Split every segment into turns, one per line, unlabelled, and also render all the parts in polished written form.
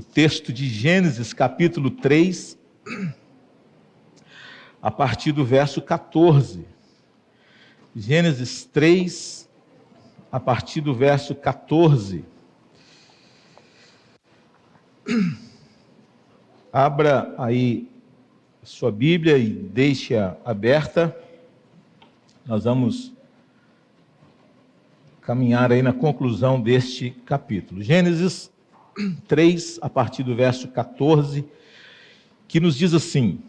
o texto de Gênesis, capítulo 3, a partir do verso 14. Gênesis 3, a partir do verso 14. Abra aí a sua Bíblia e deixe-a aberta. Nós vamos caminhar aí na conclusão deste capítulo. Gênesis 3, a partir do verso 14, que nos diz assim: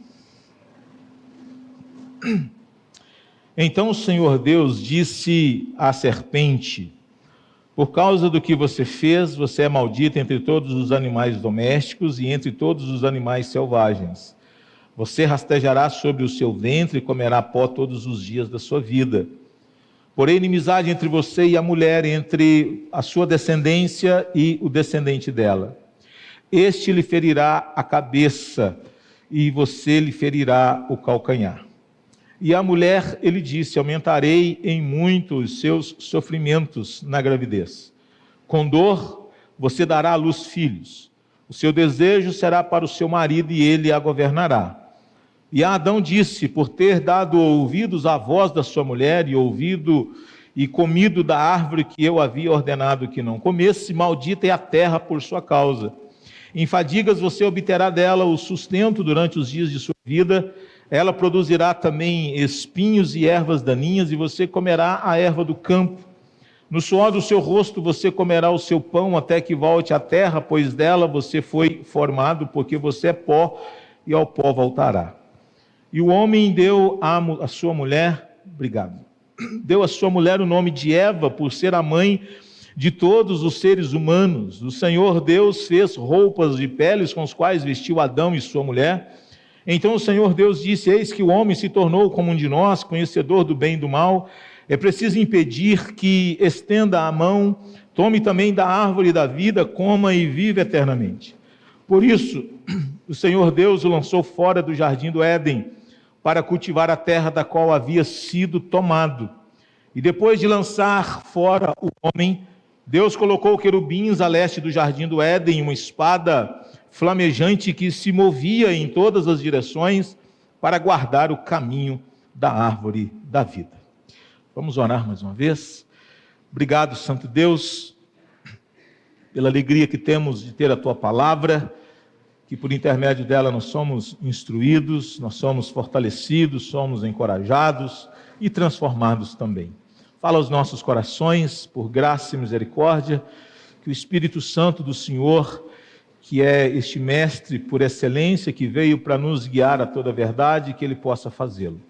Então o Senhor Deus disse à serpente: Por causa do que você fez, você é maldita entre todos os animais domésticos e entre todos os animais selvagens. Você rastejará sobre o seu ventre e comerá pó todos os dias da sua vida. Porém, inimizade entre você e a mulher, entre a sua descendência e o descendente dela. Este lhe ferirá a cabeça e você lhe ferirá o calcanhar. E a mulher, ele disse: aumentarei em muito os seus sofrimentos na gravidez. Com dor, você dará à luz filhos. O seu desejo será para o seu marido e ele a governará. E Adão disse: por ter dado ouvidos à voz da sua mulher e comido da árvore que eu havia ordenado que não comesse, maldita é a terra por sua causa. Em fadigas você obterá dela o sustento durante os dias de sua vida. Ela produzirá também espinhos e ervas daninhas, e você comerá a erva do campo. No suor do seu rosto você comerá o seu pão até que volte à terra, pois dela você foi formado, porque você é pó e ao pó voltará. E o homem deu à sua mulher, deu à sua mulher o nome de Eva, por ser a mãe de todos os seres humanos. O Senhor Deus fez roupas de peles com as quais vestiu Adão e sua mulher. Então o Senhor Deus disse: eis que o homem se tornou como um de nós, conhecedor do bem e do mal. É preciso impedir que estenda a mão, tome também da árvore da vida, coma e viva eternamente. Por isso, o Senhor Deus o lançou fora do jardim do Éden, para cultivar a terra da qual havia sido tomado. E depois de lançar fora o homem, Deus colocou querubins a leste do jardim do Éden, uma espada flamejante que se movia em todas as direções para guardar o caminho da árvore da vida. Vamos orar mais uma vez. Obrigado, Santo Deus, pela alegria que temos de ter a Tua palavra, que por intermédio dela nós somos instruídos, nós somos fortalecidos, somos encorajados e transformados também. Fala aos nossos corações, por graça e misericórdia, que o Espírito Santo do Senhor, que é este mestre por excelência, que veio para nos guiar a toda a verdade, que Ele possa fazê-lo.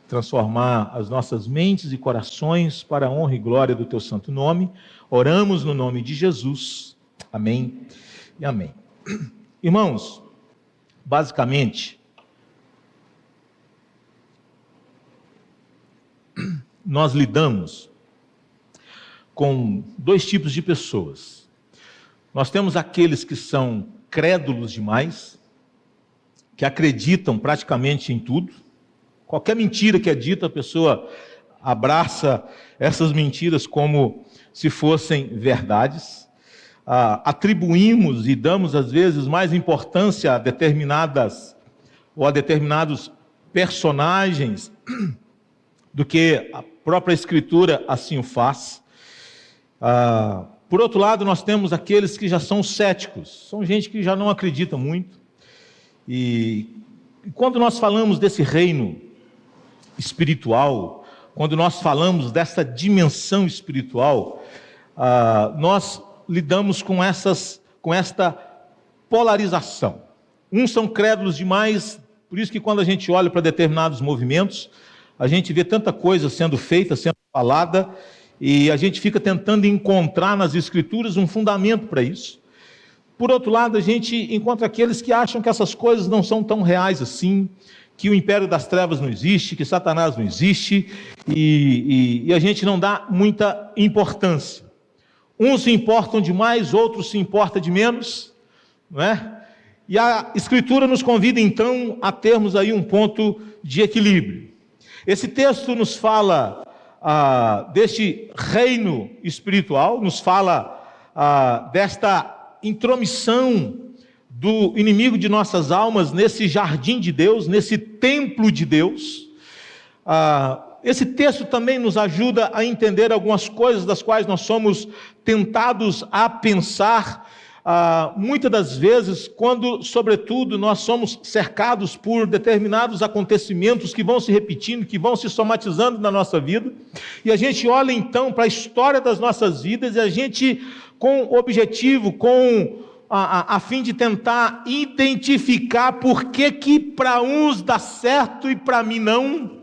Transformar as nossas mentes e corações para a honra e glória do Teu santo nome. Oramos no nome de Jesus. Amém e amém. Irmãos, basicamente, nós lidamos com dois tipos de pessoas. Nós temos aqueles que são crédulos demais, que acreditam praticamente em tudo. Qualquer mentira que é dita, a pessoa abraça essas mentiras como se fossem verdades. Atribuímos e damos às vezes mais importância a determinados personagens do que a própria Escritura assim o faz. Por outro lado, nós temos aqueles que já são céticos, são gente que já não acredita muito. E quando nós falamos desse reino espiritual, quando nós falamos dessa dimensão espiritual, nós lidamos com esta polarização. Uns são crédulos demais, por isso que quando a gente olha para determinados movimentos, a gente vê tanta coisa sendo feita, sendo falada, e a gente fica tentando encontrar nas Escrituras um fundamento para isso. Por outro lado, a gente encontra aqueles que acham que essas coisas não são tão reais assim, que o império das trevas não existe, que Satanás não existe, e a gente não dá muita importância. Uns se importam demais, outros se importam de menos, não é? E a Escritura nos convida então a termos aí um ponto de equilíbrio. Esse texto nos fala deste reino espiritual, nos fala desta intromissão do inimigo de nossas almas nesse jardim de Deus, nesse templo de Deus. Esse texto também nos ajuda a entender algumas coisas das quais nós somos tentados a pensar, muitas das vezes, quando, sobretudo, nós somos cercados por determinados acontecimentos que vão se repetindo, que vão se somatizando na nossa vida, e a gente olha então para a história das nossas vidas, e a gente, com o objetivo, a fim de tentar identificar por que para uns dá certo e para mim não,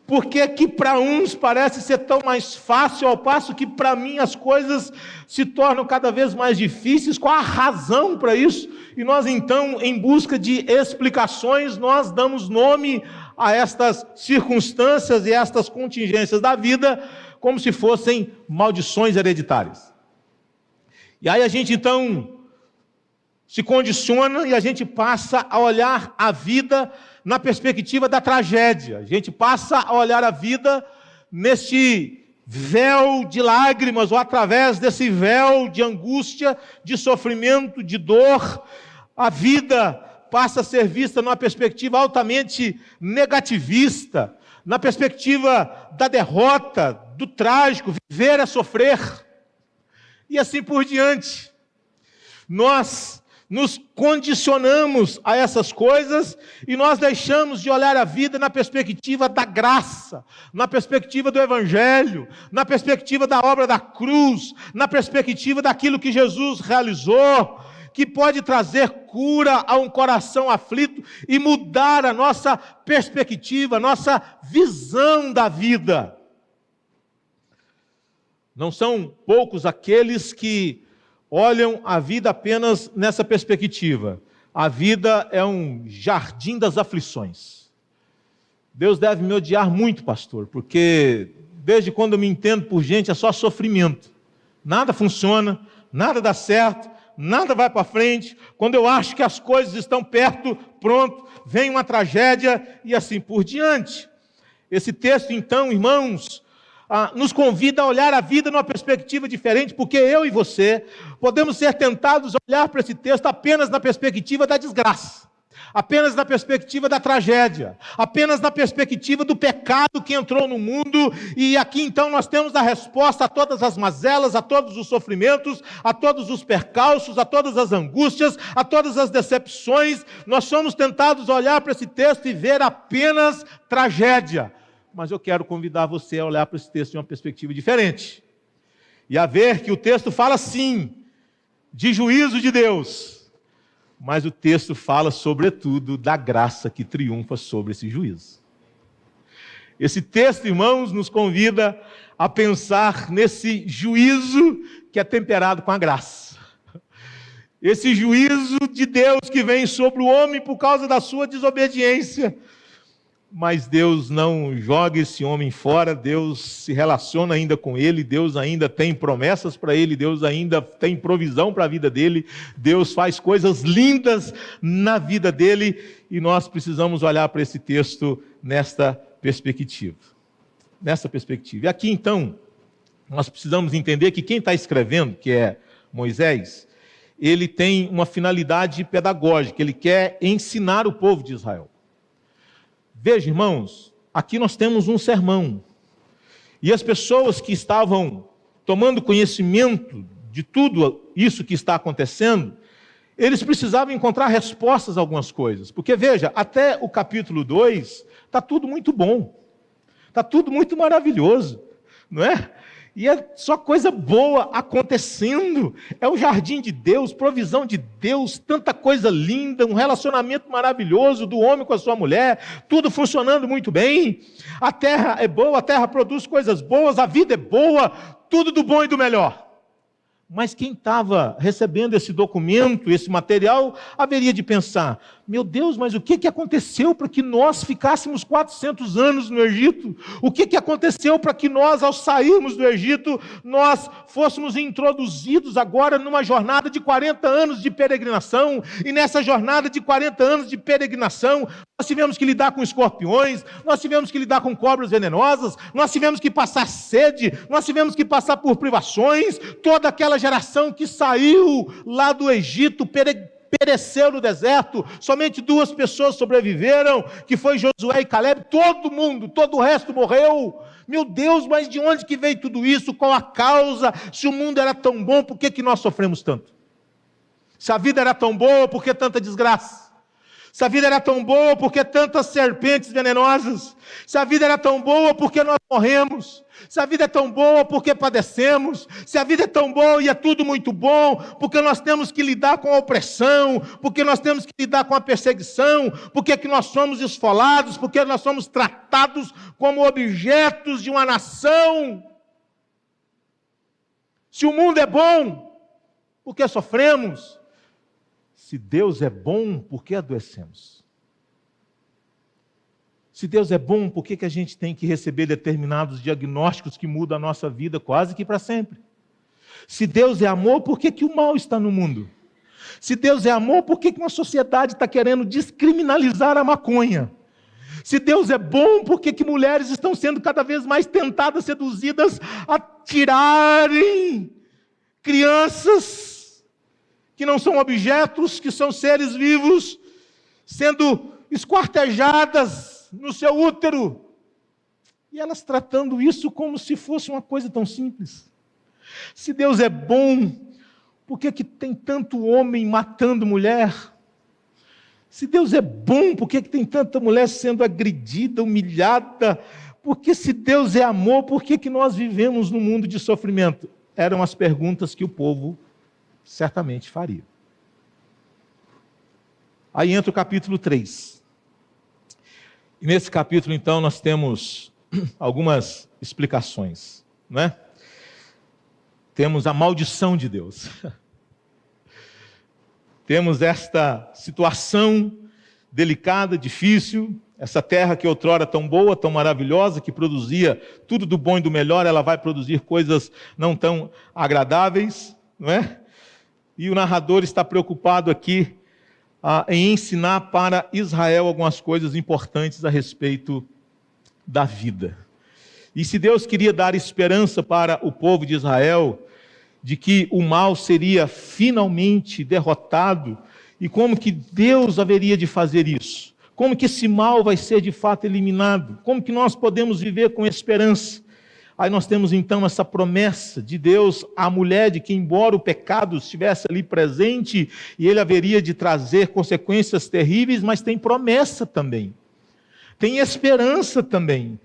por que para uns parece ser tão mais fácil, ao passo que para mim as coisas se tornam cada vez mais difíceis, qual a razão para isso? E nós então, em busca de explicações, nós damos nome a estas circunstâncias e estas contingências da vida, como se fossem maldições hereditárias. E aí a gente então se condiciona e a gente passa a olhar a vida na perspectiva da tragédia. A gente passa a olhar a vida neste véu de lágrimas, ou através desse véu de angústia, de sofrimento, de dor. A vida passa a ser vista numa perspectiva altamente negativista, na perspectiva da derrota, do trágico, viver é sofrer. E assim por diante. Nós nos condicionamos a essas coisas e nós deixamos de olhar a vida na perspectiva da graça, na perspectiva do Evangelho, na perspectiva da obra da cruz, na perspectiva daquilo que Jesus realizou, que pode trazer cura a um coração aflito e mudar a nossa perspectiva, a nossa visão da vida. Não são poucos aqueles que olham a vida apenas nessa perspectiva. A vida é um jardim das aflições. Deus deve me odiar muito, pastor, porque desde quando eu me entendo por gente é só sofrimento. Nada funciona, nada dá certo, nada vai para frente. Quando eu acho que as coisas estão perto, pronto, vem uma tragédia e assim por diante. Esse texto, então, irmãos, nos convida a olhar a vida numa perspectiva diferente, porque eu e você podemos ser tentados a olhar para esse texto apenas na perspectiva da desgraça, apenas na perspectiva da tragédia, apenas na perspectiva do pecado que entrou no mundo, e aqui então nós temos a resposta a todas as mazelas, a todos os sofrimentos, a todos os percalços, a todas as angústias, a todas as decepções. Nós somos tentados a olhar para esse texto e ver apenas tragédia. Mas eu quero convidar você a olhar para esse texto de uma perspectiva diferente. E a ver que o texto fala sim, de juízo de Deus. Mas o texto fala sobretudo da graça que triunfa sobre esse juízo. Esse texto, irmãos, nos convida a pensar nesse juízo que é temperado com a graça. Esse juízo de Deus que vem sobre o homem por causa da sua desobediência. Mas Deus não joga esse homem fora, Deus se relaciona ainda com ele, Deus ainda tem promessas para ele, Deus ainda tem provisão para a vida dele, Deus faz coisas lindas na vida dele, e nós precisamos olhar para esse texto nesta perspectiva. E aqui então, nós precisamos entender que quem está escrevendo, que é Moisés, ele tem uma finalidade pedagógica, ele quer ensinar o povo de Israel. Veja, irmãos, aqui nós temos um sermão. E as pessoas que estavam tomando conhecimento de tudo isso que está acontecendo, eles precisavam encontrar respostas a algumas coisas. Porque, veja, até o capítulo 2, está tudo muito bom. Está tudo muito maravilhoso, não é? E é só coisa boa acontecendo. É o jardim de Deus, provisão de Deus, tanta coisa linda, um relacionamento maravilhoso do homem com a sua mulher, tudo funcionando muito bem. A terra é boa, a terra produz coisas boas, a vida é boa, tudo do bom e do melhor. Mas quem estava recebendo esse documento, esse material, haveria de pensar, meu Deus, mas o que aconteceu para que nós ficássemos 400 anos no Egito? O que aconteceu para que nós, ao sairmos do Egito, nós fôssemos introduzidos agora numa jornada de 40 anos de peregrinação, e nessa jornada de 40 anos de peregrinação, nós tivemos que lidar com escorpiões, nós tivemos que lidar com cobras venenosas, nós tivemos que passar sede, nós tivemos que passar por privações, toda aquela geração que saiu lá do Egito pereceu no deserto, somente 2 pessoas sobreviveram, que foi Josué e Caleb, todo mundo, todo o resto morreu. Meu Deus, mas de onde que veio tudo isso? Qual a causa? Se o mundo era tão bom, por que nós sofremos tanto? Se a vida era tão boa, por que tanta desgraça? Se a vida era tão boa, por que tantas serpentes venenosas? Se a vida era tão boa, por que nós morremos? Se a vida é tão boa, por que padecemos? Se a vida é tão boa e é tudo muito bom, porque nós temos que lidar com a opressão, porque nós temos que lidar com a perseguição, porque que nós somos esfolados, porque nós somos tratados como objetos de uma nação. Se o mundo é bom, por que sofremos? Se Deus é bom, por que adoecemos? Se Deus é bom, por que a gente tem que receber determinados diagnósticos que mudam a nossa vida quase que para sempre? Se Deus é amor, por que o mal está no mundo? Se Deus é amor, por que uma sociedade está querendo descriminalizar a maconha? Se Deus é bom, por que mulheres estão sendo cada vez mais tentadas, seduzidas a tirarem crianças que não são objetos, que são seres vivos, sendo esquartejadas no seu útero, e elas tratando isso como se fosse uma coisa tão simples? Se Deus é bom, por que tem tanto homem matando mulher? Se Deus é bom, por que tem tanta mulher sendo agredida, humilhada? Porque se Deus é amor, por que nós vivemos num mundo de sofrimento? Eram as perguntas que o povo certamente faria. Aí entra o capítulo 3. E nesse capítulo, então, nós temos algumas explicações, né? Temos a maldição de Deus. Temos esta situação delicada, difícil, essa terra que outrora tão boa, tão maravilhosa, que produzia tudo do bom e do melhor, ela vai produzir coisas não tão agradáveis, não é? E o narrador está preocupado aqui em ensinar para Israel algumas coisas importantes a respeito da vida. E se Deus queria dar esperança para o povo de Israel, de que o mal seria finalmente derrotado, e como que Deus haveria de fazer isso? Como que esse mal vai ser de fato eliminado? Como que nós podemos viver com esperança? Aí nós temos então essa promessa de Deus à mulher, de que embora o pecado estivesse ali presente, e ele haveria de trazer consequências terríveis, mas tem promessa também, tem esperança também.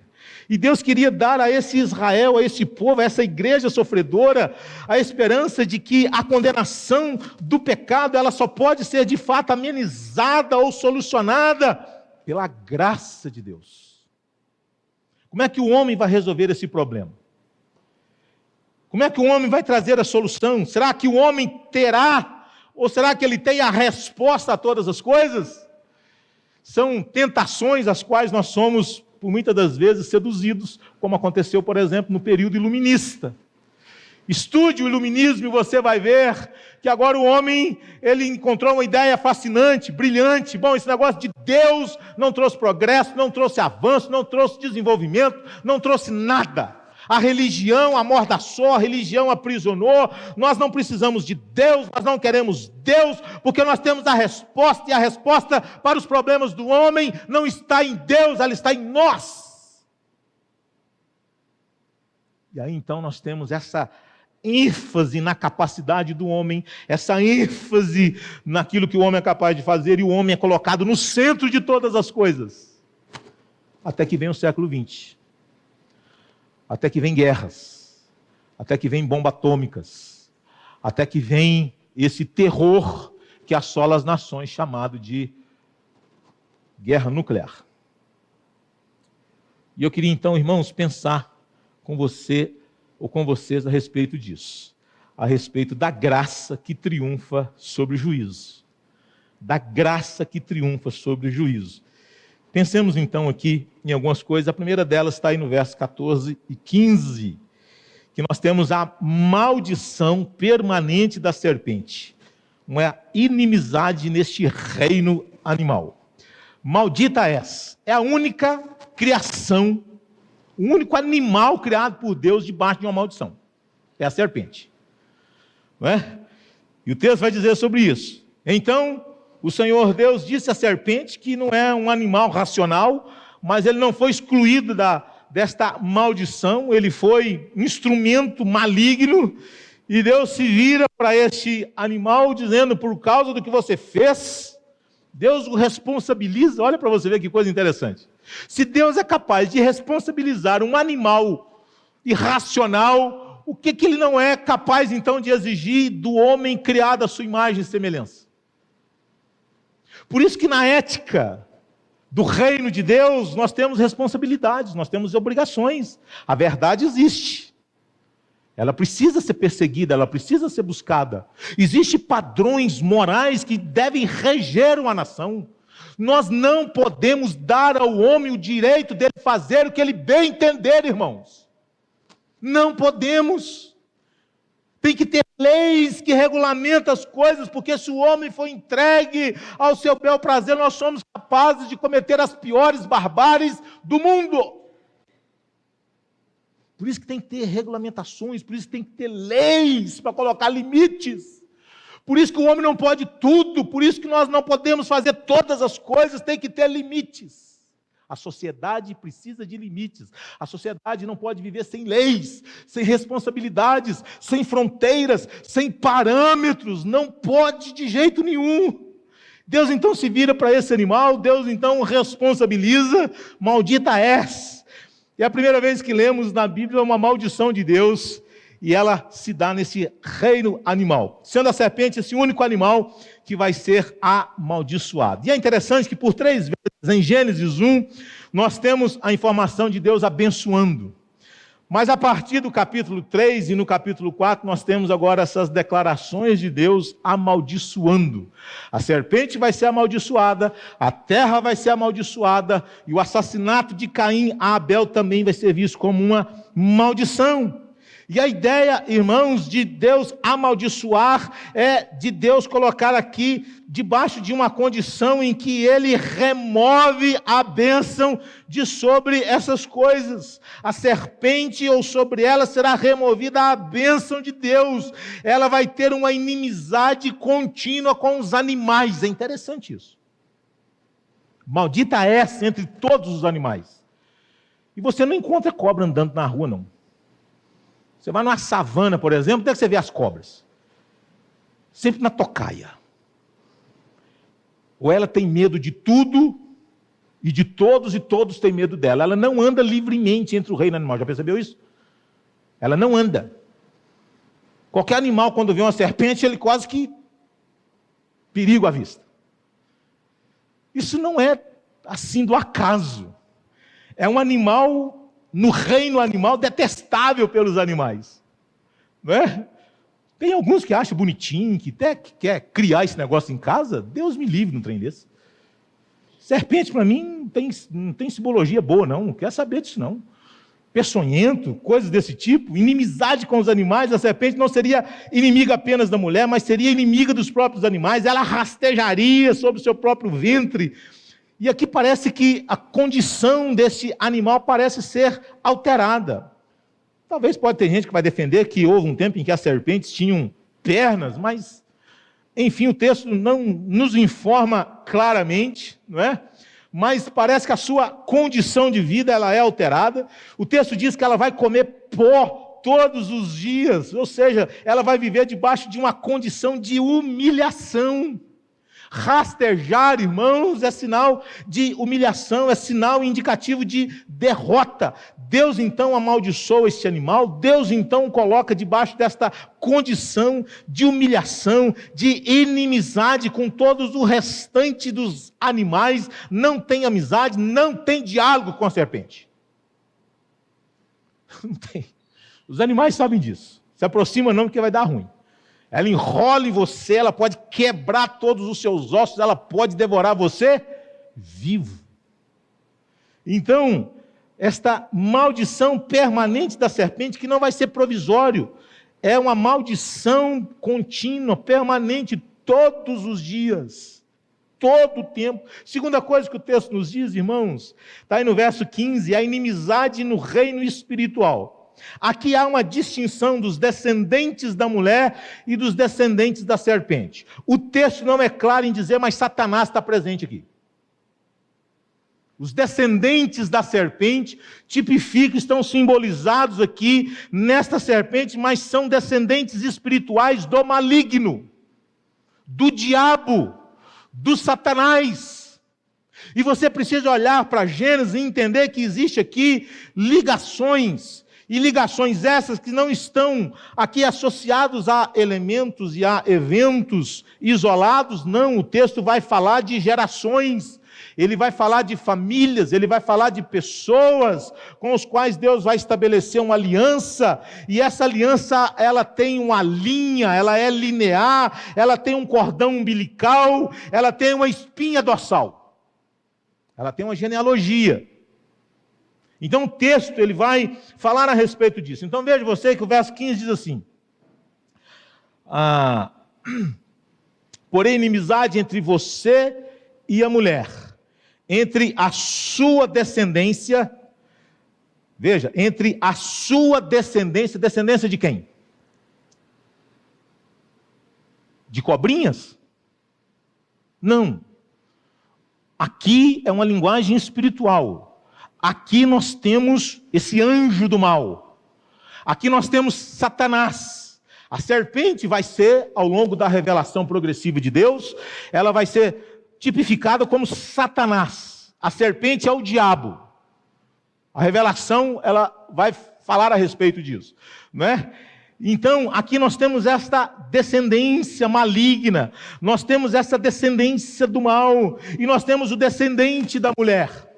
E Deus queria dar a esse Israel, a esse povo, a essa igreja sofredora, a esperança de que a condenação do pecado, ela só pode ser de fato amenizada ou solucionada pela graça de Deus. Como é que o homem vai resolver esse problema? Como é que o homem vai trazer a solução? Será que o homem terá, ou será que ele tem a resposta a todas as coisas? São tentações às quais nós somos, por muitas das vezes, seduzidos, como aconteceu, por exemplo, no período iluminista. Estude o iluminismo e você vai ver que agora o homem, ele encontrou uma ideia fascinante, brilhante. Bom, esse negócio de Deus não trouxe progresso, não trouxe avanço, não trouxe desenvolvimento, não trouxe nada. A religião amordaçou, a religião aprisionou. Nós não precisamos de Deus, nós não queremos Deus, porque nós temos a resposta, e a resposta para os problemas do homem não está em Deus, ela está em nós. E aí então nós temos essa ênfase na capacidade do homem, essa ênfase naquilo que o homem é capaz de fazer, e o homem é colocado no centro de todas as coisas. Até que vem o século XX. Até que vem guerras, até que vem bombas atômicas, até que vem esse terror que assola as nações, chamado de guerra nuclear. E eu queria então, irmãos, pensar com você ou com vocês a respeito disso, a respeito da graça que triunfa sobre o juízo. Da graça que triunfa sobre o juízo. Pensemos então aqui em algumas coisas. A primeira delas está aí no verso 14 e 15, que nós temos a maldição permanente da serpente, uma inimizade neste reino animal. Maldita és, é a única criação, o único animal criado por Deus debaixo de uma maldição, é a serpente. Não é? E o texto vai dizer sobre isso. Então, o Senhor Deus disse à serpente que não é um animal racional, mas ele não foi excluído desta maldição, ele foi um instrumento maligno, e Deus se vira para este animal dizendo: por causa do que você fez, Deus o responsabiliza. Olha para você ver que coisa interessante. Se Deus é capaz de responsabilizar um animal irracional, o que ele não é capaz então de exigir do homem criado à sua imagem e semelhança? Por isso que na ética do reino de Deus, nós temos responsabilidades, nós temos obrigações. A verdade existe. Ela precisa ser perseguida, ela precisa ser buscada. Existem padrões morais que devem reger uma nação. Nós não podemos dar ao homem o direito dele fazer o que ele bem entender, irmãos. Não podemos. Tem que ter leis que regulamentam as coisas, porque se o homem for entregue ao seu bel prazer, nós somos capazes de cometer as piores barbáries do mundo. Por isso que tem que ter regulamentações, por isso que tem que ter leis para colocar limites. Por isso que o homem não pode tudo, por isso que nós não podemos fazer todas as coisas, tem que ter limites. A sociedade precisa de limites. A sociedade não pode viver sem leis, sem responsabilidades, sem fronteiras, sem parâmetros. Não pode de jeito nenhum. Deus então se vira para esse animal, Deus então responsabiliza: maldita és. E a primeira vez que lemos na Bíblia uma maldição de Deus, e ela se dá nesse reino animal, sendo a serpente esse único animal que vai ser amaldiçoado. E é interessante que por 3 vezes em Gênesis 1, nós temos a informação de Deus abençoando. Mas a partir do capítulo 3 e no capítulo 4, nós temos agora essas declarações de Deus amaldiçoando. A serpente vai ser amaldiçoada, a terra vai ser amaldiçoada, e o assassinato de Caim a Abel também vai ser visto como uma maldição. E a ideia, irmãos, de Deus amaldiçoar é de Deus colocar aqui debaixo de uma condição em que Ele remove a bênção de sobre essas coisas. A serpente, ou sobre ela, será removida a bênção de Deus. Ela vai ter uma inimizade contínua com os animais. É interessante isso. Maldita é entre todos os animais. E você não encontra cobra andando na rua, não. Você vai numa savana, por exemplo, onde é que você vê as cobras? Sempre na tocaia. Ou ela tem medo de tudo e de todos, e todos têm medo dela. Ela não anda livremente entre o reino animal. Já percebeu isso? Ela não anda. Qualquer animal, quando vê uma serpente, ele quase que perigo à vista. Isso não é assim do acaso. É um animal, no reino animal, detestável pelos animais. Não é? Tem alguns que acham bonitinho, que até quer criar esse negócio em casa. Deus me livre num trem desse. Serpente, para mim, não tem simbologia boa, não quer saber disso, não. Peçonhento, coisas desse tipo, inimizade com os animais. A serpente não seria inimiga apenas da mulher, mas seria inimiga dos próprios animais. Ela rastejaria sobre o seu próprio ventre. E aqui parece que a condição desse animal parece ser alterada. Talvez pode ter gente que vai defender que houve um tempo em que as serpentes tinham pernas, mas, enfim, o texto não nos informa claramente, não é? Mas parece que a sua condição de vida ela é alterada. O texto diz que ela vai comer pó todos os dias, ou seja, ela vai viver debaixo de uma condição de humilhação. Rastejar, irmãos, é sinal de humilhação, é sinal indicativo de derrota. Deus então amaldiçoa este animal, Deus então o coloca debaixo desta condição de humilhação, de inimizade com todos o restante dos animais. Não tem amizade, não tem diálogo com a serpente. Não tem. Os animais sabem disso. Se aproxima não, porque vai dar ruim. Ela enrola em você, ela pode quebrar todos os seus ossos, ela pode devorar você vivo. Então, esta maldição permanente da serpente, que não vai ser provisório, é uma maldição contínua, permanente, todos os dias, todo o tempo. Segunda coisa que o texto nos diz, irmãos, está aí no verso 15, a inimizade no reino espiritual. Aqui há uma distinção dos descendentes da mulher e dos descendentes da serpente. O texto não é claro em dizer, mas Satanás está presente aqui. Os descendentes da serpente tipificam, estão simbolizados aqui nesta serpente, mas são descendentes espirituais do maligno, do diabo, do Satanás. E você precisa olhar para Gênesis e entender que existe aqui ligações, e ligações essas que não estão aqui associados a elementos e a eventos isolados, não, o texto vai falar de gerações, ele vai falar de famílias, ele vai falar de pessoas com os quais Deus vai estabelecer uma aliança, e essa aliança, ela tem uma linha, ela é linear, ela tem um cordão umbilical, ela tem uma espinha dorsal, ela tem uma genealogia. Então o texto, ele vai falar a respeito disso. Então veja você que o verso 15 diz assim: porém inimizade entre você e a mulher, entre a sua descendência, veja, entre a sua descendência, descendência de quem? De cobrinhas? Não. Aqui é uma linguagem espiritual. Aqui nós temos esse anjo do mal. Aqui nós temos Satanás. A serpente vai ser, ao longo da revelação progressiva de Deus, ela vai ser tipificada como Satanás. A serpente é o diabo. A revelação, ela vai falar a respeito disso, não é? Então, aqui nós temos esta descendência maligna, nós temos essa descendência do mal, e nós temos o descendente da mulher.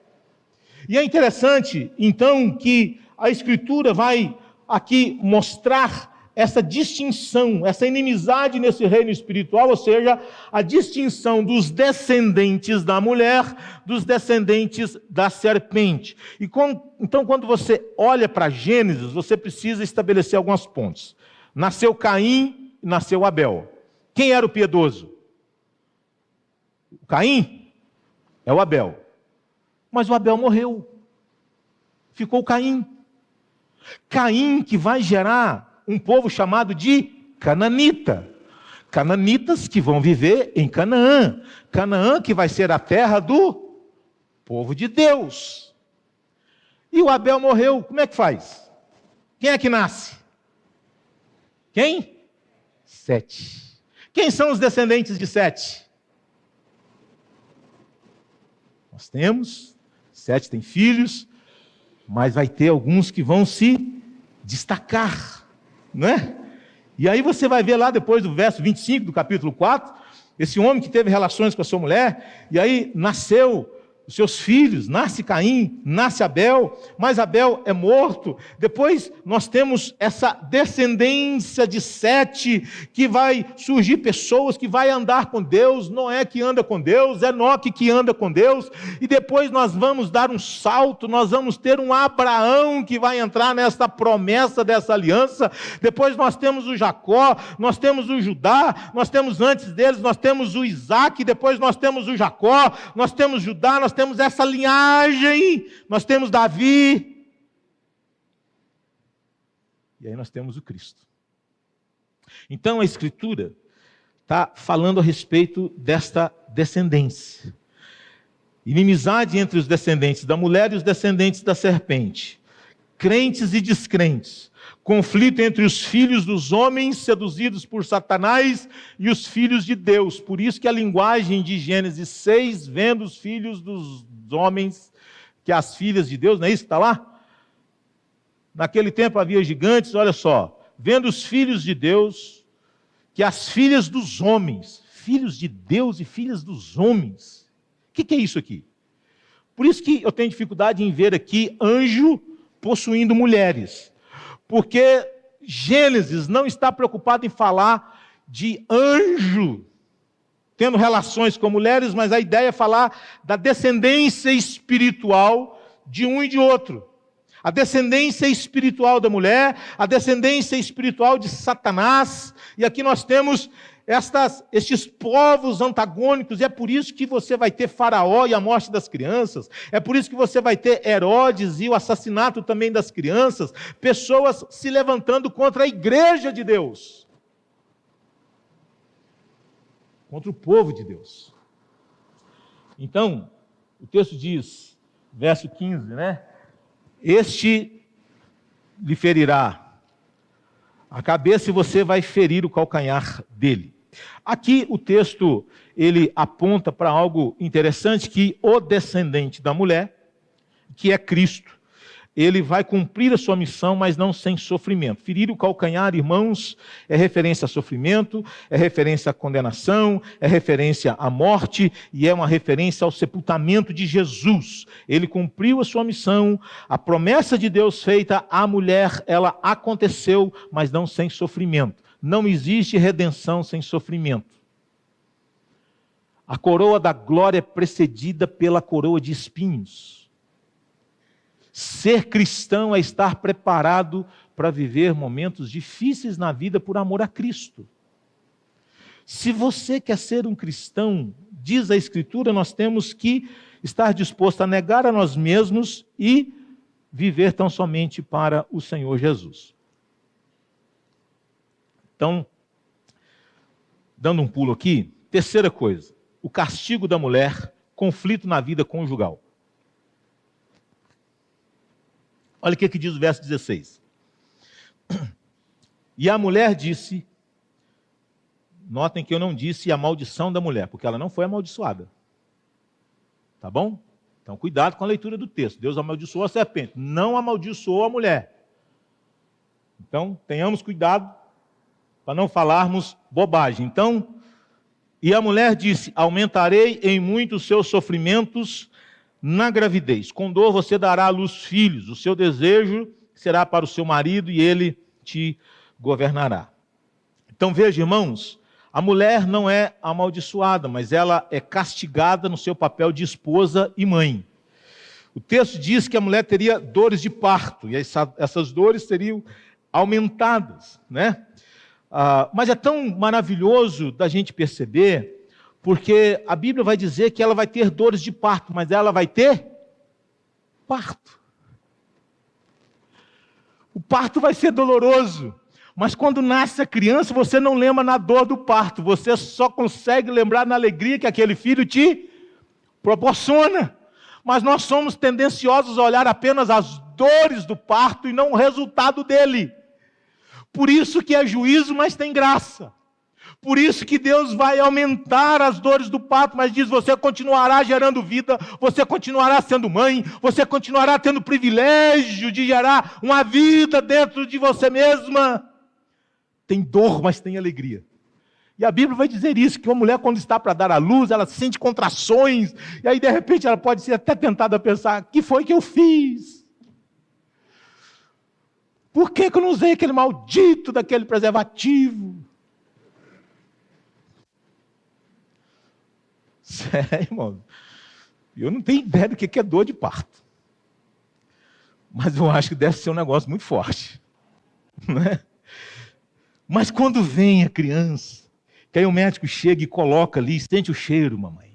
E é interessante, então, que a Escritura vai aqui mostrar essa distinção, essa inimizade nesse reino espiritual, ou seja, a distinção dos descendentes da mulher, dos descendentes da serpente. Então, quando você olha para Gênesis, você precisa estabelecer algumas pontes. Nasceu Caim e nasceu Abel. Quem era o piedoso? O Caim? É o Abel. Mas o Abel morreu. Ficou Caim. Caim que vai gerar um povo chamado de cananita. Cananitas que vão viver em Canaã. Canaã que vai ser a terra do povo de Deus. E o Abel morreu, como é que faz? Quem é que nasce? Quem? Sete. Quem são os descendentes de Sete? Nós temos, Sete tem filhos, mas vai ter alguns que vão se destacar, não é? E aí você vai ver lá depois do verso 25 do capítulo 4, esse homem que teve relações com a sua mulher, e aí nasceu os seus filhos, nasce Caim, nasce Abel, mas Abel é morto. Depois nós temos essa descendência de Sete, que vai surgir pessoas que vai andar com Deus, Noé que anda com Deus, Enoque que anda com Deus, e depois nós vamos dar um salto, nós vamos ter um Abraão que vai entrar nessa promessa dessa aliança. Depois nós temos o Jacó, nós temos o Judá, nós temos antes deles, nós temos o Isaac, depois nós temos o Jacó, nós temos Judá, nós temos essa linhagem, nós temos Davi, e aí nós temos o Cristo. Então a Escritura está falando a respeito desta descendência. Inimizade entre os descendentes da mulher e os descendentes da serpente. Crentes e descrentes. Conflito entre os filhos dos homens seduzidos por Satanás e os filhos de Deus. Por isso que a linguagem de Gênesis 6, vendo os filhos dos homens, que as filhas de Deus, não é isso que está lá? Naquele tempo havia gigantes, olha só, vendo os filhos de Deus, que as filhas dos homens, filhos de Deus e filhas dos homens. O que é isso aqui? Por isso que eu tenho dificuldade em ver aqui anjo possuindo mulheres. Porque Gênesis não está preocupado em falar de anjo tendo relações com mulheres, mas a ideia é falar da descendência espiritual de um e de outro. A descendência espiritual da mulher, a descendência espiritual de Satanás, e aqui nós temos estes povos antagônicos, e é por isso que você vai ter Faraó e a morte das crianças, é por isso que você vai ter Herodes e o assassinato também das crianças, pessoas se levantando contra a igreja de Deus, contra o povo de Deus. Então, o texto diz, verso 15, né? Este lhe ferirá a cabeça e você vai ferir o calcanhar dele. Aqui o texto, ele aponta para algo interessante, que o descendente da mulher, que é Cristo, ele vai cumprir a sua missão, mas não sem sofrimento. Ferir o calcanhar, irmãos, é referência a sofrimento, é referência à condenação, é referência à morte e é uma referência ao sepultamento de Jesus. Ele cumpriu a sua missão, a promessa de Deus feita à mulher, ela aconteceu, mas não sem sofrimento. Não existe redenção sem sofrimento. A coroa da glória é precedida pela coroa de espinhos. Ser cristão é estar preparado para viver momentos difíceis na vida por amor a Cristo. Se você quer ser um cristão, diz a Escritura, nós temos que estar disposto a negar a nós mesmos e viver tão somente para o Senhor Jesus. Então, dando um pulo aqui, terceira coisa, o castigo da mulher, conflito na vida conjugal. Olha o que diz o verso 16. E a mulher disse, notem que eu não disse a maldição da mulher, porque ela não foi amaldiçoada. Tá bom? Então cuidado com a leitura do texto. Deus amaldiçoou a serpente, não amaldiçoou a mulher. Então tenhamos cuidado para não falarmos bobagem. Então, e a mulher disse, aumentarei em muito os seus sofrimentos na gravidez. Com dor você dará à luz filhos, o seu desejo será para o seu marido e ele te governará. Então veja, irmãos, a mulher não é amaldiçoada, mas ela é castigada no seu papel de esposa e mãe. O texto diz que a mulher teria dores de parto, e essas dores seriam aumentadas, né? Mas é tão maravilhoso da gente perceber, porque a Bíblia vai dizer que ela vai ter dores de parto, mas ela vai ter parto. O parto vai ser doloroso, mas quando nasce a criança, você não lembra na dor do parto, você só consegue lembrar na alegria que aquele filho te proporciona. Mas nós somos tendenciosos a olhar apenas as dores do parto e não o resultado dele. Por isso que é juízo, mas tem graça. Por isso que Deus vai aumentar as dores do parto, mas diz, você continuará gerando vida, você continuará sendo mãe, você continuará tendo o privilégio de gerar uma vida dentro de você mesma. Tem dor, mas tem alegria. E a Bíblia vai dizer isso, que uma mulher quando está para dar à luz, ela sente contrações, e aí de repente ela pode ser até tentada a pensar, o que foi que eu fiz? Por que eu não usei aquele maldito daquele preservativo? Sério, irmão, eu não tenho ideia do que é dor de parto. Mas eu acho que deve ser um negócio muito forte. Né? Mas quando vem a criança, que aí o médico chega e coloca ali, sente o cheiro, mamãe.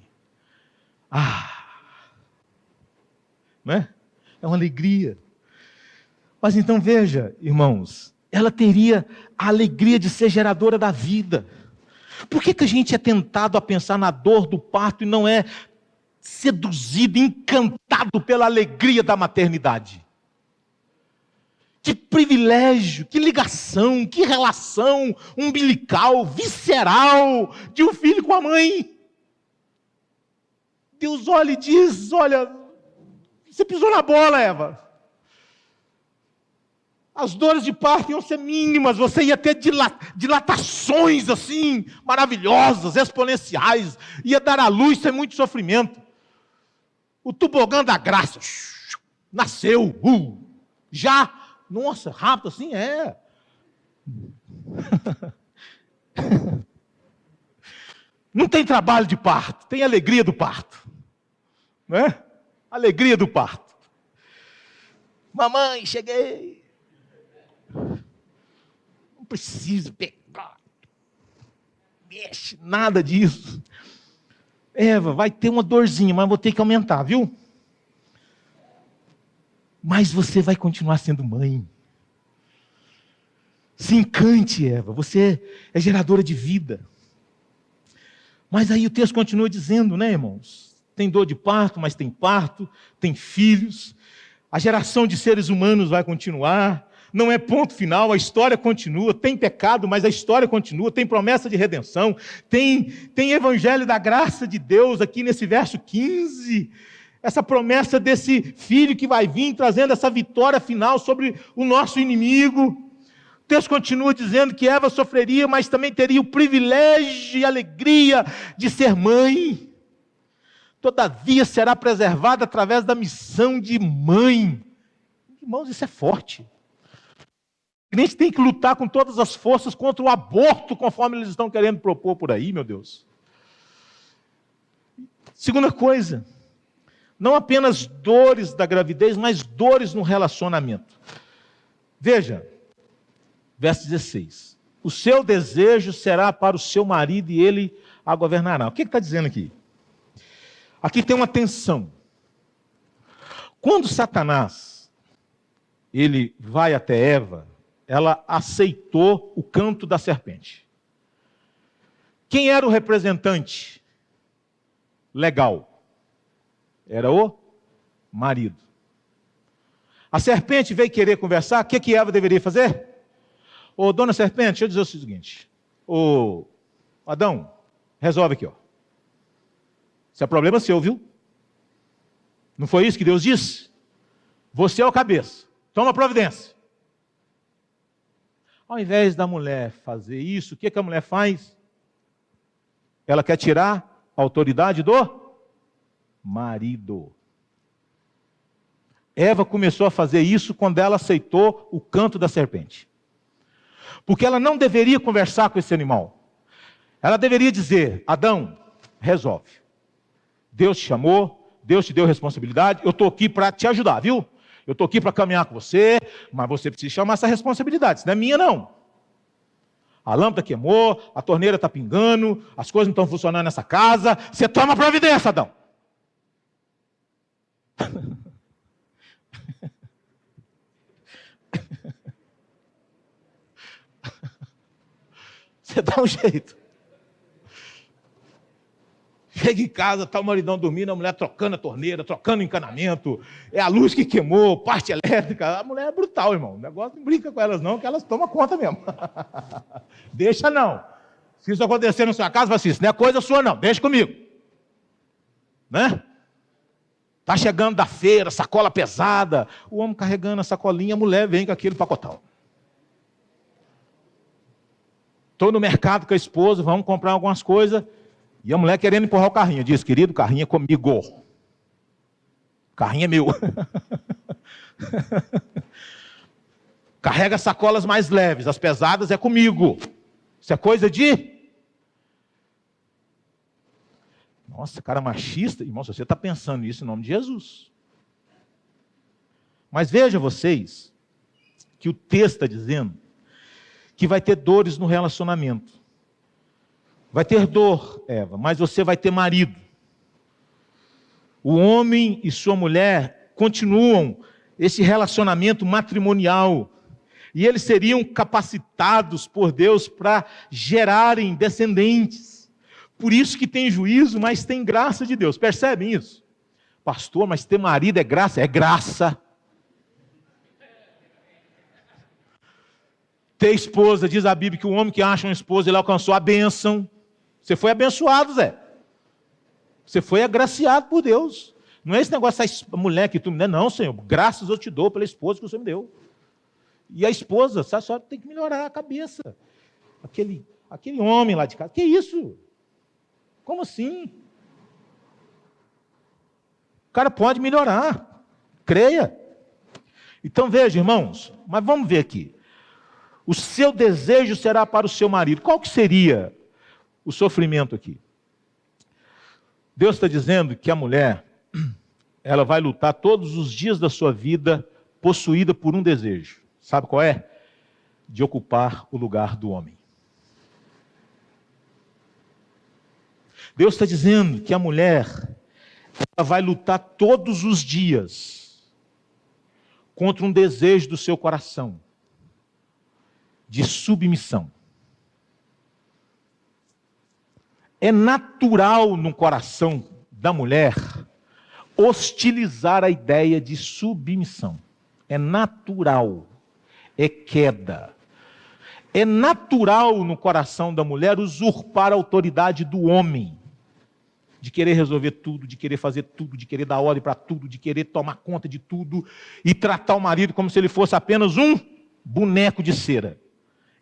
Né? É uma alegria. Mas então veja, irmãos, ela teria a alegria de ser geradora da vida. Por que a gente é tentado a pensar na dor do parto e não é seduzido, encantado pela alegria da maternidade? Que privilégio, que ligação, que relação umbilical, visceral de um filho com a mãe. Deus olha e diz, olha, você pisou na bola, Eva. As dores de parto iam ser mínimas, você ia ter dilatações assim, maravilhosas, exponenciais, ia dar à luz sem muito sofrimento. O tobogã da graça, nasceu, já, nossa, rápido assim, é. Não tem trabalho de parto, tem alegria do parto. Né? Alegria do parto. Mamãe, cheguei. Não preciso pegar. mexe, nada disso. Eva, vai ter uma dorzinha, mas vou ter que aumentar, viu? Mas você vai continuar sendo mãe. Se encante, Eva, você é geradora de vida. Mas aí o texto continua dizendo, né, irmãos? Tem dor de parto, tem filhos, a geração de seres humanos vai continuar, não é ponto final, a história continua, tem pecado, mas a história continua, tem promessa de redenção, tem evangelho da graça de Deus aqui nesse verso 15, essa promessa desse filho que vai vir trazendo essa vitória final sobre o nosso inimigo. O texto continua dizendo que Eva sofreria, mas também teria o privilégio e alegria de ser mãe. Todavia será preservada através da missão de mãe. Irmãos, isso é forte. A gente tem que lutar com todas as forças contra o aborto, conforme eles estão querendo propor por aí, meu Deus. Segunda coisa, não apenas dores da gravidez, mas dores no relacionamento. Veja, verso 16. O seu desejo será para o seu marido e ele a governará. O que está dizendo aqui? Aqui tem uma tensão. Quando Satanás ele vai até Eva, ela aceitou o canto da serpente. Quem era o representante legal? Era o marido. A serpente veio querer conversar, o que Eva deveria fazer? Ô, dona serpente, deixa eu dizer o seguinte. Ô, Adão, resolve aqui, ó. Isso é problema seu, viu? Não foi isso que Deus disse? Você é o cabeça. Toma providência. Ao invés da mulher fazer isso, o que a mulher faz? Ela quer tirar a autoridade do marido. Eva começou a fazer isso quando ela aceitou o canto da serpente. Porque ela não deveria conversar com esse animal. Ela deveria dizer, Adão, resolve. Deus te chamou, Deus te deu responsabilidade, eu estou aqui para te ajudar, viu? Eu estou aqui para caminhar com você, mas você precisa chamar essa responsabilidade, isso não é minha não. A lâmpada queimou, a torneira está pingando, as coisas não estão funcionando nessa casa, você toma providência, Adão. Você dá um jeito. Chega em casa, está o maridão dormindo, a mulher trocando a torneira, trocando o encanamento, é a luz que queimou, parte elétrica. A mulher é brutal, irmão. O negócio não brinca com elas não, que elas tomam conta mesmo. Deixa não. Se isso acontecer na sua casa, vai assim, isso não é coisa sua não, deixa comigo. Né? Está chegando da feira, sacola pesada, o homem carregando a sacolinha, a mulher vem com aquele pacotão. Estou no mercado com a esposa, vamos comprar algumas coisas, e a mulher querendo empurrar o carrinho. Diz, querido, o carrinho é comigo. O carrinho é meu. Carrega sacolas mais leves, as pesadas é comigo. Isso é coisa de... Nossa, cara machista. Irmão, se você está pensando nisso em nome de Jesus. Mas veja vocês, que o texto está dizendo que vai ter dores no relacionamento. Vai ter dor, Eva, mas você vai ter marido. O homem e sua mulher continuam esse relacionamento matrimonial. E eles seriam capacitados por Deus para gerarem descendentes. Por isso que tem juízo, mas tem graça de Deus. Percebem isso? Pastor, mas ter marido é graça? É graça. Ter esposa, diz a Bíblia que o homem que acha uma esposa, ele alcançou a bênção. Você foi abençoado, Zé. Você foi agraciado por Deus. Não é esse negócio, essa mulher que tu me deu, não, Senhor. Graças eu te dou pela esposa que o Senhor me deu. E a esposa, a senhora tem que melhorar a cabeça. Aquele homem lá de casa. Que isso? Como assim? O cara pode melhorar. Creia. Então veja, irmãos, mas vamos ver aqui. O seu desejo será para o seu marido. Qual que seria o sofrimento aqui? Deus está dizendo que a mulher, ela vai lutar todos os dias da sua vida possuída por um desejo. Sabe qual é? De ocupar o lugar do homem. Deus está dizendo que a mulher ela vai lutar todos os dias contra um desejo do seu coração de submissão. É natural no coração da mulher hostilizar a ideia de submissão. É natural, é queda. É natural no coração da mulher usurpar a autoridade do homem, de querer resolver tudo, de querer fazer tudo, de querer dar ordem para tudo, de querer tomar conta de tudo e tratar o marido como se ele fosse apenas um boneco de cera.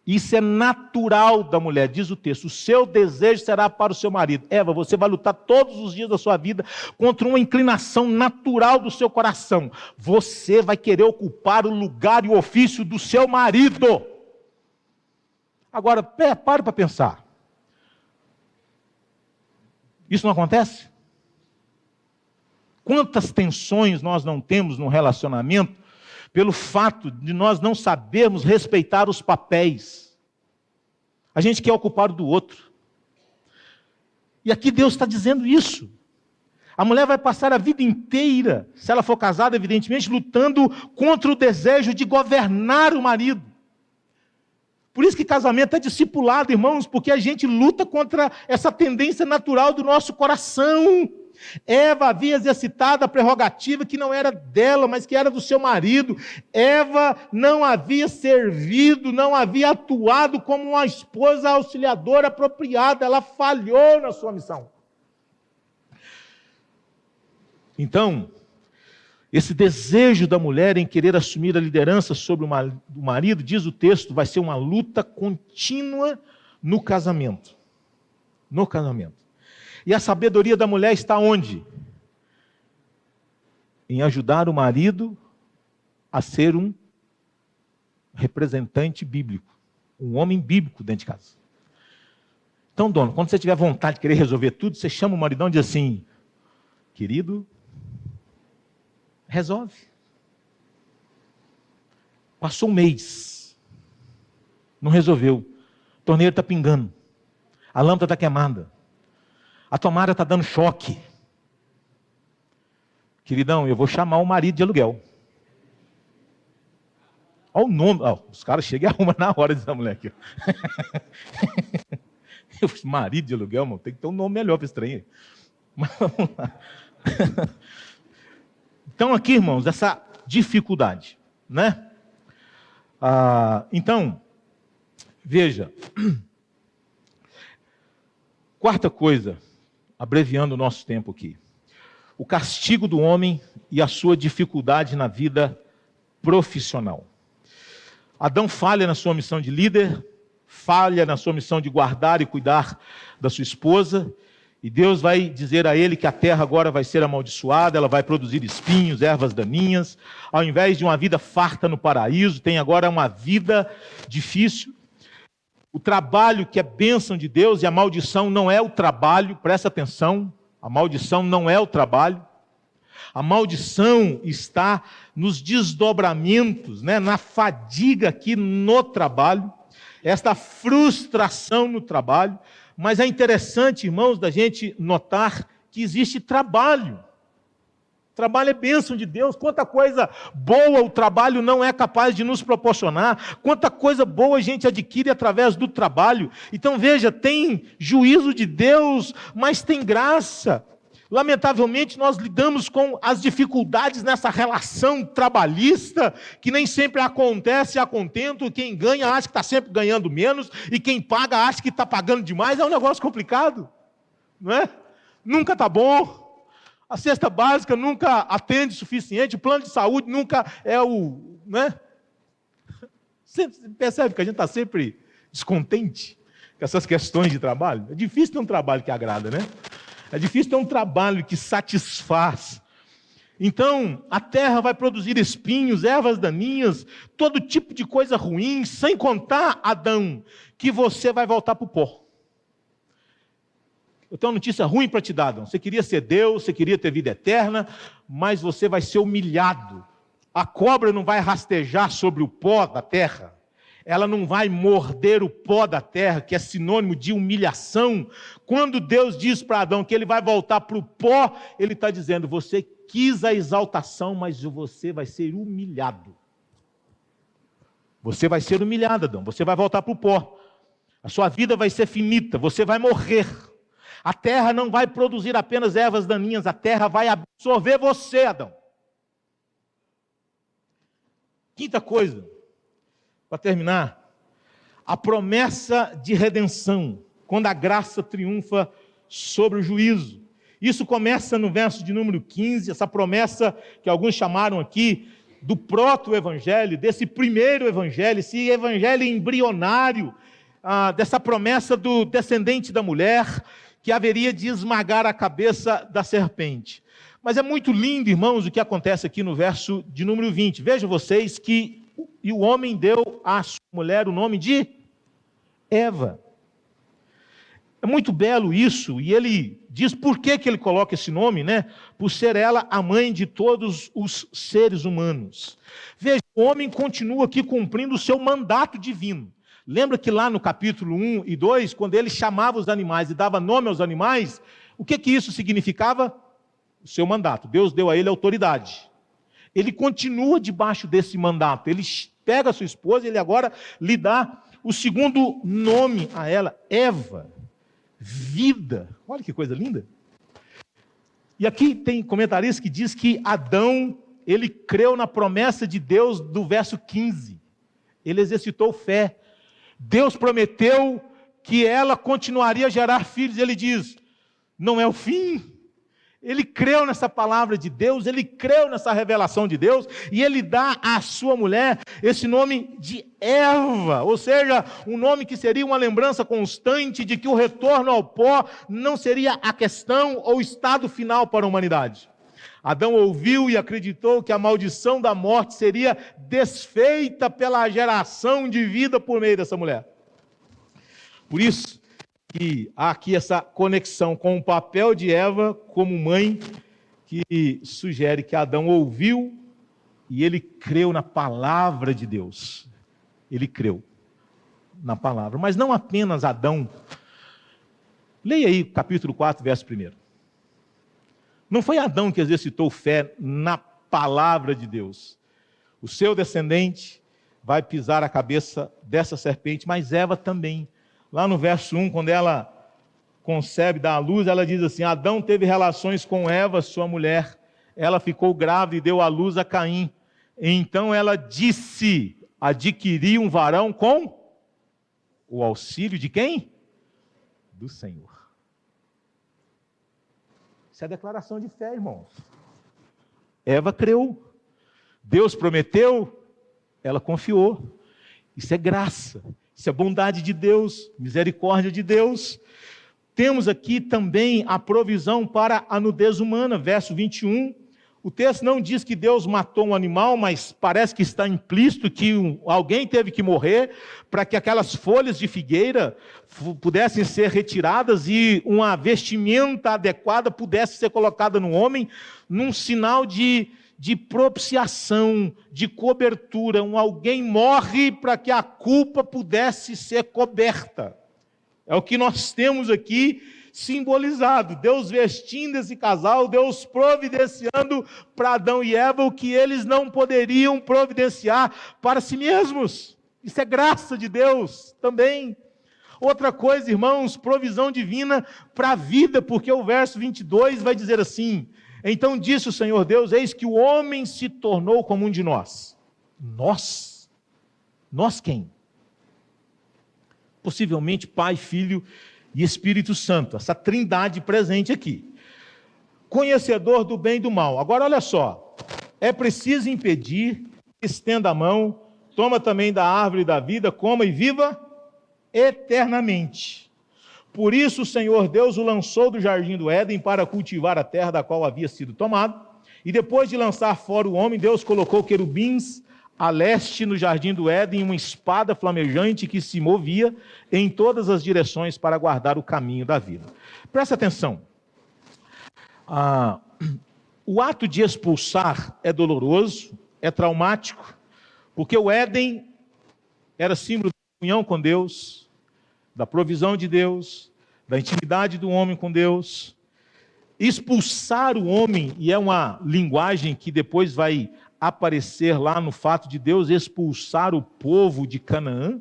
Isso é natural da mulher, diz o texto. O seu desejo será para o seu marido. Eva, você vai lutar todos os dias da sua vida contra uma inclinação natural do seu coração. Você vai querer ocupar o lugar e o ofício do seu marido. Agora, pare para pensar. Isso não acontece? Quantas tensões nós não temos no relacionamento pelo fato de nós não sabermos respeitar os papéis. A gente quer ocupar o do outro. E aqui Deus está dizendo isso. A mulher vai passar a vida inteira, se ela for casada, evidentemente, lutando contra o desejo de governar o marido. Por isso que casamento é discipulado, irmãos, porque a gente luta contra essa tendência natural do nosso coração. Eva havia exercitado a prerrogativa que não era dela, mas que era do seu marido. Eva não havia servido, não havia atuado como uma esposa auxiliadora apropriada. Ela falhou na sua missão. Então, esse desejo da mulher em querer assumir a liderança sobre o marido, diz o texto, vai ser uma luta contínua no casamento. No casamento. E a sabedoria da mulher está onde? Em ajudar o marido a ser um representante bíblico, um homem bíblico dentro de casa. Então, dono, quando você tiver vontade de querer resolver tudo, você chama o maridão e diz assim, querido, resolve. Passou um mês, não resolveu, a torneira está pingando, a lâmpada está queimada, a tomada está dando choque. Queridão, eu vou chamar o marido de aluguel. Olha o nome. Os caras chegam e arrumam na hora dessa mulher aqui. Marido de aluguel, mano, tem que ter um nome melhor para esse trem. Mas vamos lá. Então aqui, irmãos, essa dificuldade, né? Então, veja. Quarta coisa, abreviando o nosso tempo aqui. O castigo do homem e a sua dificuldade na vida profissional. Adão falha na sua missão de líder, falha na sua missão de guardar e cuidar da sua esposa, e Deus vai dizer a ele que a terra agora vai ser amaldiçoada, ela vai produzir espinhos, ervas daninhas, ao invés de uma vida farta no paraíso, tem agora uma vida difícil. O trabalho que é bênção de Deus e a maldição não é o trabalho, presta atenção, a maldição não é o trabalho. A maldição está nos desdobramentos, né, na fadiga aqui no trabalho, esta frustração no trabalho. Mas é interessante, irmãos, da gente notar que existe trabalho. Trabalho é bênção de Deus. Quanta coisa boa o trabalho não é capaz de nos proporcionar. Quanta coisa boa a gente adquire através do trabalho. Então veja, tem juízo de Deus, mas tem graça. Lamentavelmente nós lidamos com as dificuldades nessa relação trabalhista, que nem sempre acontece a contento. Quem ganha acha que está sempre ganhando menos, e quem paga acha que está pagando demais. É um negócio complicado, não é? Nunca está bom. A cesta básica nunca atende o suficiente, o plano de saúde nunca é o... né? Você percebe que a gente está sempre descontente com essas questões de trabalho? É difícil ter um trabalho que agrada, né? É difícil ter um trabalho que satisfaz. Então, a terra vai produzir espinhos, ervas daninhas, todo tipo de coisa ruim, sem contar, Adão, que você vai voltar para o pó. Eu tenho uma notícia ruim para te dar, Adão. Você queria ser Deus, você queria ter vida eterna, mas você vai ser humilhado. A cobra não vai rastejar sobre o pó da terra. ela não vai morder o pó da terra, que é sinônimo de humilhação. Quando Deus diz para Adão que ele vai voltar para o pó, ele está dizendo: você quis a exaltação, mas você vai ser humilhado. Você vai ser humilhado, Adão, você vai voltar para o pó. A sua vida vai ser finita, você vai morrer. A terra não vai produzir apenas ervas daninhas, a terra vai absorver você, Adão. Quinta coisa, para terminar, a promessa de redenção, quando a graça triunfa sobre o juízo. Isso começa no verso de número 15, essa promessa que alguns chamaram aqui do proto-evangelho, desse primeiro evangelho, esse evangelho embrionário, dessa promessa do descendente da mulher, que haveria de esmagar a cabeça da serpente. Mas é muito lindo, irmãos, o que acontece aqui no verso de número 20. Vejam vocês que o homem deu à sua mulher o nome de Eva. É muito belo isso, e ele diz por que ele coloca esse nome, né? Por ser ela a mãe de todos os seres humanos. Veja, o homem continua aqui cumprindo o seu mandato divino. Lembra que lá no capítulo 1 e 2, quando ele chamava os animais e dava nome aos animais, o que isso significava? O seu mandato. Deus deu a ele autoridade. Ele continua debaixo desse mandato. Ele pega a sua esposa e ele agora lhe dá o segundo nome a ela, Eva. Vida. Olha que coisa linda. E aqui tem comentarista que diz que Adão, ele creu na promessa de Deus do verso 15. Ele exercitou fé. Deus prometeu que ela continuaria a gerar filhos. Ele diz, não é o fim. Ele creu nessa palavra de Deus, ele creu nessa revelação de Deus, e ele dá à sua mulher esse nome de Eva, ou seja, um nome que seria uma lembrança constante de que o retorno ao pó não seria a questão ou estado final para a humanidade. Adão ouviu e acreditou que a maldição da morte seria desfeita pela geração de vida por meio dessa mulher. Por isso que há aqui essa conexão com o papel de Eva como mãe, que sugere que Adão ouviu e ele creu na palavra de Deus. Ele creu na palavra, mas não apenas Adão. Leia aí capítulo 4, verso 1. Não foi Adão que exercitou fé na palavra de Deus. O seu descendente vai pisar a cabeça dessa serpente, mas Eva também. Lá no verso 1, quando ela concebe, dá à luz, ela diz assim: Adão teve relações com Eva, sua mulher. Ela ficou grávida e deu à luz a Caim. Então ela disse: adquiri um varão com o auxílio de quem? Do Senhor. Isso é declaração de fé, irmãos. Eva creu. Deus prometeu, ela confiou. Isso é graça. Isso é bondade de Deus, misericórdia de Deus. Temos aqui também a provisão para a nudez humana, verso 21. O texto não diz que Deus matou um animal, mas parece que está implícito que alguém teve que morrer para que aquelas folhas de figueira pudessem ser retiradas e uma vestimenta adequada pudesse ser colocada no homem, num sinal de propiciação, de cobertura. Alguém morre para que a culpa pudesse ser coberta. É o que nós temos aqui simbolizado. Deus vestindo esse casal, Deus providenciando para Adão e Eva o que eles não poderiam providenciar para si mesmos. Isso é graça de Deus também. Outra coisa, irmãos, provisão divina para a vida, porque o verso 22 vai dizer assim: então disse o Senhor Deus, eis que o homem se tornou como um de nós. Nós? Nós quem? Possivelmente Pai, Filho e Espírito Santo, essa trindade presente aqui. Conhecedor do bem e do mal. Agora olha só, é preciso impedir, estenda a mão, toma também da árvore da vida, coma e viva eternamente. Por isso o Senhor Deus o lançou do jardim do Éden para cultivar a terra da qual havia sido tomado, e depois de lançar fora o homem, Deus colocou querubins a leste no jardim do Éden, uma espada flamejante que se movia em todas as direções para guardar o caminho da vida. Presta atenção. O ato de expulsar é doloroso, é traumático, porque o Éden era símbolo da comunhão com Deus, da provisão de Deus, da intimidade do homem com Deus. Expulsar o homem, e é uma linguagem que depois vai aparecer lá no fato de Deus expulsar o povo de Canaã,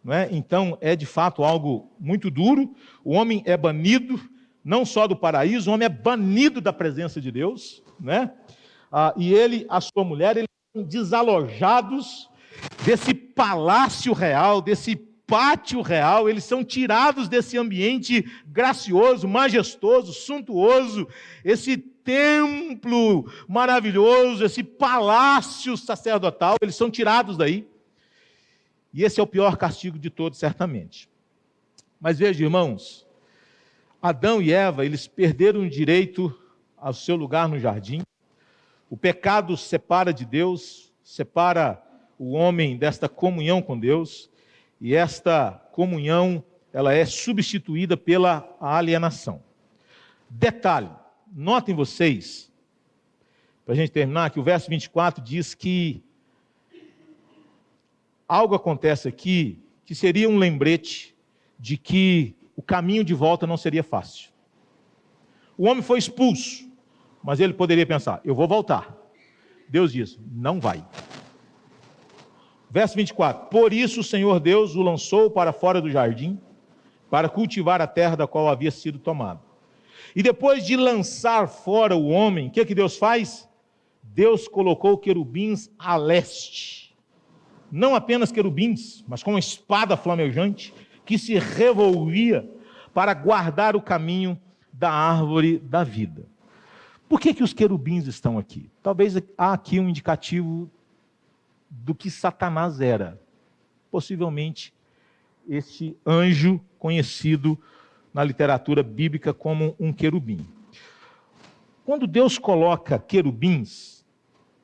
não é? Então é de fato algo muito duro. O homem é banido, não só do paraíso, o homem é banido da presença de Deus, né? E ele, a sua mulher, eles são desalojados desse palácio real, desse pátio real, eles são tirados desse ambiente gracioso, majestoso, suntuoso, esse templo maravilhoso, esse palácio sacerdotal, eles são tirados daí. E esse é o pior castigo de todos, certamente. Mas veja, irmãos, Adão e Eva, eles perderam o direito ao seu lugar no jardim. O pecado separa de Deus, separa o homem desta comunhão com Deus, e esta comunhão, ela é substituída pela alienação. Detalhe, notem vocês, para a gente terminar, que o verso 24 diz que algo acontece aqui que seria um lembrete de que o caminho de volta não seria fácil. O homem foi expulso, mas ele poderia pensar, eu vou voltar. Deus diz, não vai. Verso 24, por isso o Senhor Deus o lançou para fora do jardim, para cultivar a terra da qual havia sido tomado. E depois de lançar fora o homem, o que Deus faz? Deus colocou querubins a leste. Não apenas querubins, mas com uma espada flamejante, que se revolvia para guardar o caminho da árvore da vida. Por que os querubins estão aqui? Talvez há aqui um indicativo do que Satanás era. Possivelmente, este anjo conhecido na literatura bíblica como um querubim. Quando Deus coloca querubins,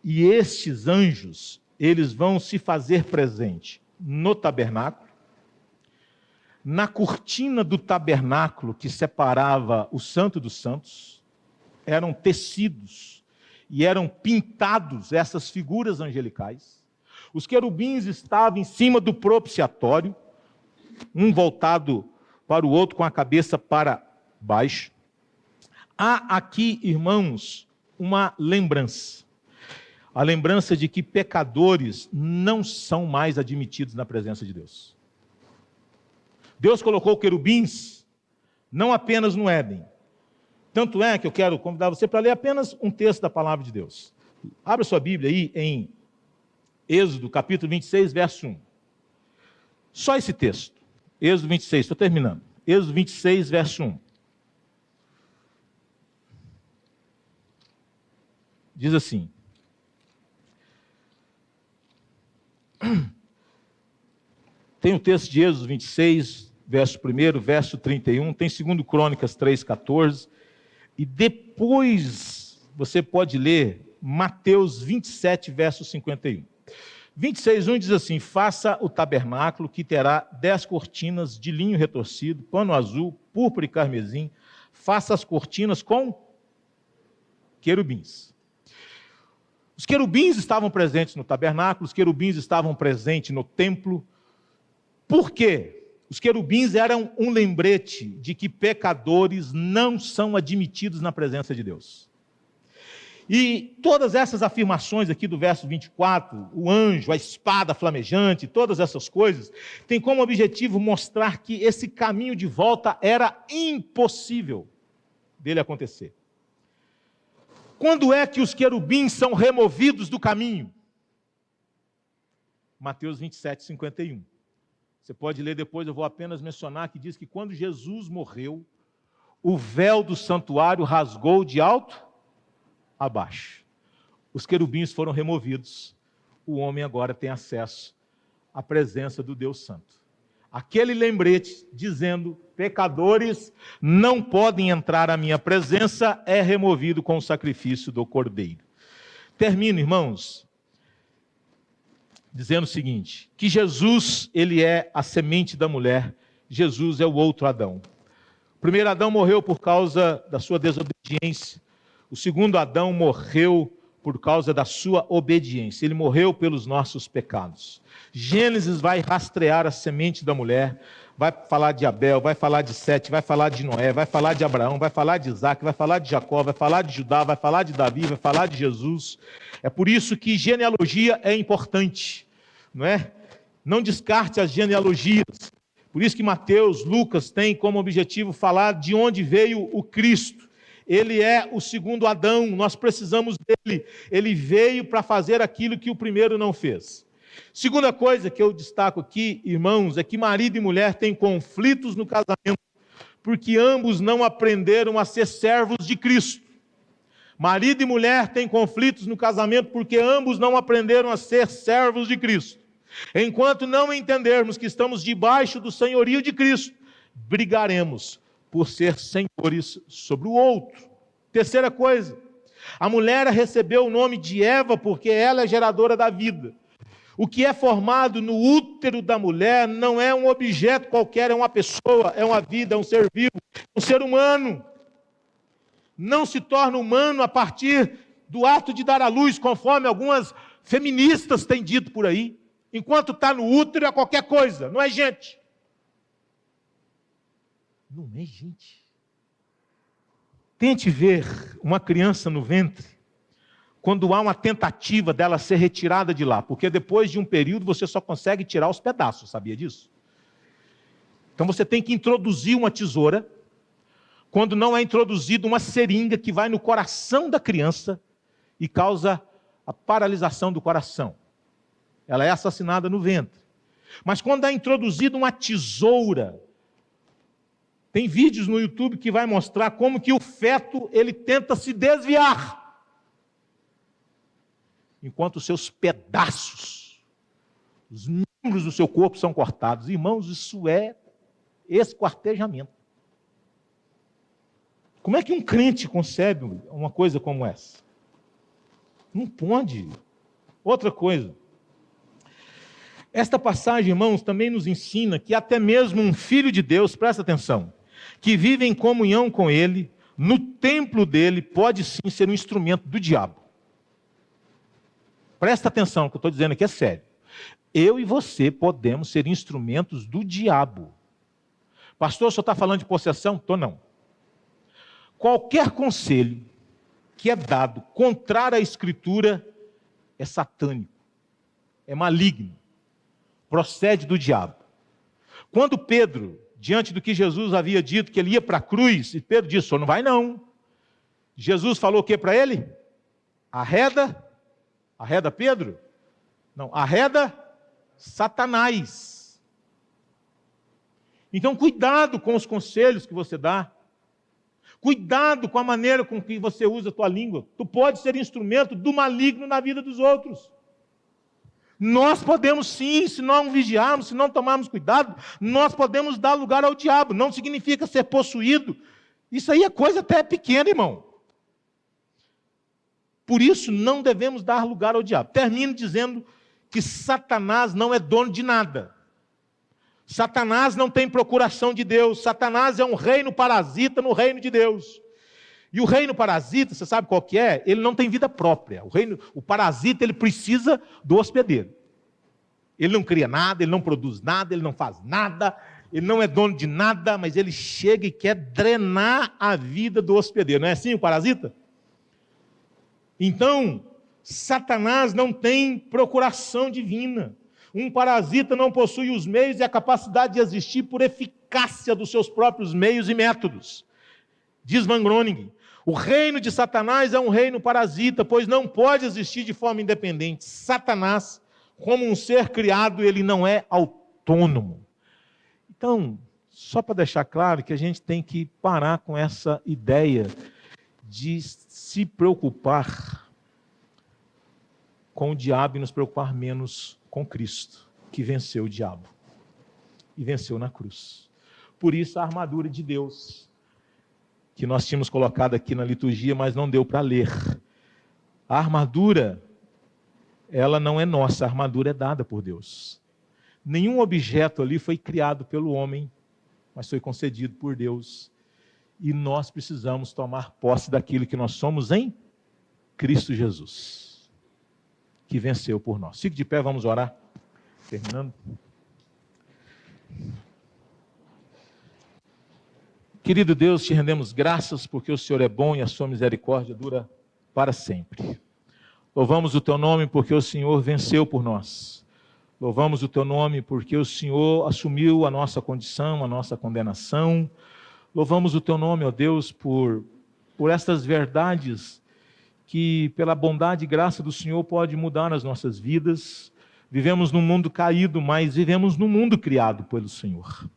e estes anjos, eles vão se fazer presente no tabernáculo, na cortina do tabernáculo que separava o Santo dos Santos, eram tecidos e eram pintados essas figuras angelicais. Os querubins estavam em cima do propiciatório, um voltado para o outro com a cabeça para baixo. Há aqui, irmãos, uma lembrança. A lembrança de que pecadores não são mais admitidos na presença de Deus. Deus colocou querubins não apenas no Éden. Tanto é que eu quero convidar você para ler apenas um texto da palavra de Deus. Abra sua Bíblia aí em Êxodo, capítulo 26, verso 1. Só esse texto. Êxodo 26, estou terminando. Êxodo 26, verso 1. Diz assim. Tem o texto de Êxodo 26, verso 1, verso 31. Tem 2 Crônicas 3, 14. E depois você pode ler Mateus 27, verso 51. 26:1 diz assim: faça o tabernáculo, que terá 10 cortinas de linho retorcido, pano azul, púrpura e carmesim. Faça as cortinas com querubins. Os querubins estavam presentes no tabernáculo, os querubins estavam presentes no templo. Por quê? Os querubins eram um lembrete de que pecadores não são admitidos na presença de Deus. E todas essas afirmações aqui do verso 24, o anjo, a espada flamejante, todas essas coisas, tem como objetivo mostrar que esse caminho de volta era impossível dele acontecer. Quando é que os querubins são removidos do caminho? Mateus 27, 51. Você pode ler depois, eu vou apenas mencionar que diz que quando Jesus morreu, o véu do santuário rasgou de alto a baixo. Os querubins foram removidos. O homem agora tem acesso à presença do Deus Santo. Aquele lembrete dizendo, pecadores não podem entrar à minha presença, é removido com o sacrifício do Cordeiro. Termino, irmãos, dizendo o seguinte, que Jesus, ele é a semente da mulher, Jesus é o outro Adão. O primeiro Adão morreu por causa da sua desobediência, o segundo Adão morreu por causa da sua obediência. Ele morreu pelos nossos pecados. Gênesis vai rastrear a semente da mulher, vai falar de Abel, vai falar de Sete, vai falar de Noé, vai falar de Abraão, vai falar de Isaac, vai falar de Jacó, vai falar de Judá, vai falar de Davi, vai falar de Jesus. É por isso que genealogia é importante, não é? Não descarte as genealogias. Por isso que Mateus, Lucas têm como objetivo falar de onde veio o Cristo. Ele é o segundo Adão, nós precisamos dele. Ele veio para fazer aquilo que o primeiro não fez. Segunda coisa que eu destaco aqui, irmãos, é que marido e mulher têm conflitos no casamento, porque ambos não aprenderam a ser servos de Cristo. Marido e mulher têm conflitos no casamento porque ambos não aprenderam a ser servos de Cristo. Enquanto não entendermos que estamos debaixo do senhorio de Cristo, brigaremos por ser senhores sobre o outro. Terceira coisa, a mulher recebeu o nome de Eva porque ela é geradora da vida. O que é formado no útero da mulher não é um objeto qualquer, é uma pessoa, é uma vida, é um ser vivo, é um ser humano. Não se torna humano a partir do ato de dar à luz, conforme algumas feministas têm dito por aí. Enquanto está no útero é qualquer coisa, não é gente. Não é gente. Tente ver uma criança no ventre, quando há uma tentativa dela ser retirada de lá, porque depois de um período você só consegue tirar os pedaços, sabia disso? Então você tem que introduzir uma tesoura, quando não é introduzida uma seringa que vai no coração da criança e causa a paralisação do coração. Ela é assassinada no ventre. Mas quando é introduzida uma tesoura, tem vídeos no YouTube que vai mostrar como que o feto ele tenta se desviar, enquanto os seus pedaços, os membros do seu corpo são cortados. Irmãos, isso é esquartejamento. Como é que um crente concebe uma coisa como essa? Não pode. Outra coisa. Esta passagem, irmãos, também nos ensina que até mesmo um filho de Deus, presta atenção, que vive em comunhão com ele, no templo dele, pode sim ser um instrumento do diabo. Presta atenção, o que eu estou dizendo aqui é sério. Eu e você podemos ser instrumentos do diabo. Pastor, o senhor está falando de possessão? Estou não. Qualquer conselho que é dado contrário à Escritura é satânico, é maligno, procede do diabo. Quando Pedro, diante do que Jesus havia dito, que ele ia para a cruz, e Pedro disse, o senhor não vai não. Jesus falou o que para ele? Arreda Pedro? Não, arreda Satanás. Então cuidado com os conselhos que você dá. Cuidado com a maneira com que você usa a tua língua. Tu pode ser instrumento do maligno na vida dos outros. Nós podemos sim, se não vigiarmos, se não tomarmos cuidado, nós podemos dar lugar ao diabo. Não significa ser possuído. Isso aí é coisa até pequena, irmão. Por isso, não devemos dar lugar ao diabo. Termino dizendo que Satanás não é dono de nada. Satanás não tem procuração de Deus. Satanás é um reino parasita no reino de Deus. E o reino parasita, você sabe qual que é? Ele não tem vida própria. O parasita, ele precisa do hospedeiro. Ele não cria nada, ele não produz nada, ele não faz nada, ele não é dono de nada, mas ele chega e quer drenar a vida do hospedeiro. Não é assim o parasita? Então, Satanás não tem procuração divina. Um parasita não possui os meios e a capacidade de existir por eficácia dos seus próprios meios e métodos. Diz Van Groningen, o reino de Satanás é um reino parasita, pois não pode existir de forma independente. Satanás, como um ser criado, ele não é autônomo. Então, só para deixar claro que a gente tem que parar com essa ideia de se preocupar com o diabo e nos preocupar menos com Cristo, que venceu o diabo e venceu na cruz. Por isso a armadura de Deus, que nós tínhamos colocado aqui na liturgia, mas não deu para ler. A armadura, ela não é nossa, a armadura é dada por Deus. Nenhum objeto ali foi criado pelo homem, mas foi concedido por Deus. E nós precisamos tomar posse daquilo que nós somos em Cristo Jesus, que venceu por nós. Fique de pé, vamos orar. Terminando. Querido Deus, te rendemos graças porque o Senhor é bom e a sua misericórdia dura para sempre. Louvamos o teu nome porque o Senhor venceu por nós. Louvamos o teu nome porque o Senhor assumiu a nossa condição, a nossa condenação. Louvamos o teu nome, ó Deus, por estas verdades que pela bondade e graça do Senhor pode mudar as nossas vidas. Vivemos num mundo caído, mas vivemos num mundo criado pelo Senhor.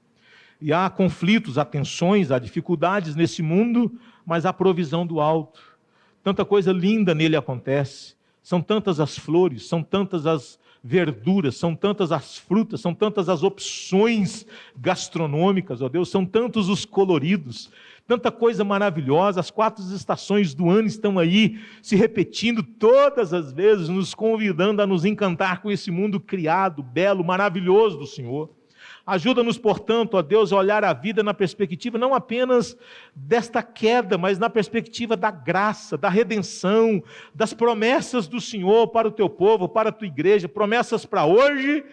E há conflitos, há tensões, há dificuldades nesse mundo, mas há provisão do alto. Tanta coisa linda nele acontece. São tantas as flores, são tantas as verduras, são tantas as frutas, são tantas as opções gastronômicas, ó Deus, são tantos os coloridos, tanta coisa maravilhosa. As 4 estações do ano estão aí se repetindo todas as vezes, nos convidando a nos encantar com esse mundo criado, belo, maravilhoso do Senhor. Ajuda-nos, portanto, ó Deus, a olhar a vida na perspectiva não apenas desta queda, mas na perspectiva da graça, da redenção, das promessas do Senhor para o teu povo, para a tua igreja, promessas para hoje,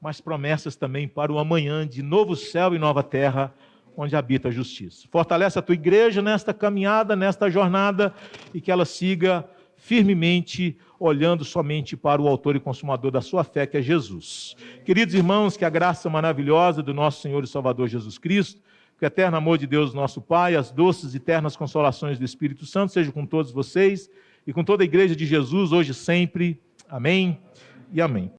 mas promessas também para o amanhã, de novo céu e nova terra, onde habita a justiça. Fortalece a tua igreja nesta caminhada, nesta jornada, e que ela siga firmemente olhando somente para o autor e consumador da sua fé, que é Jesus. Queridos irmãos, que a graça maravilhosa do nosso Senhor e Salvador Jesus Cristo, que o eterno amor de Deus nosso Pai, as doces e eternas consolações do Espírito Santo sejam com todos vocês e com toda a igreja de Jesus, hoje e sempre. Amém e amém.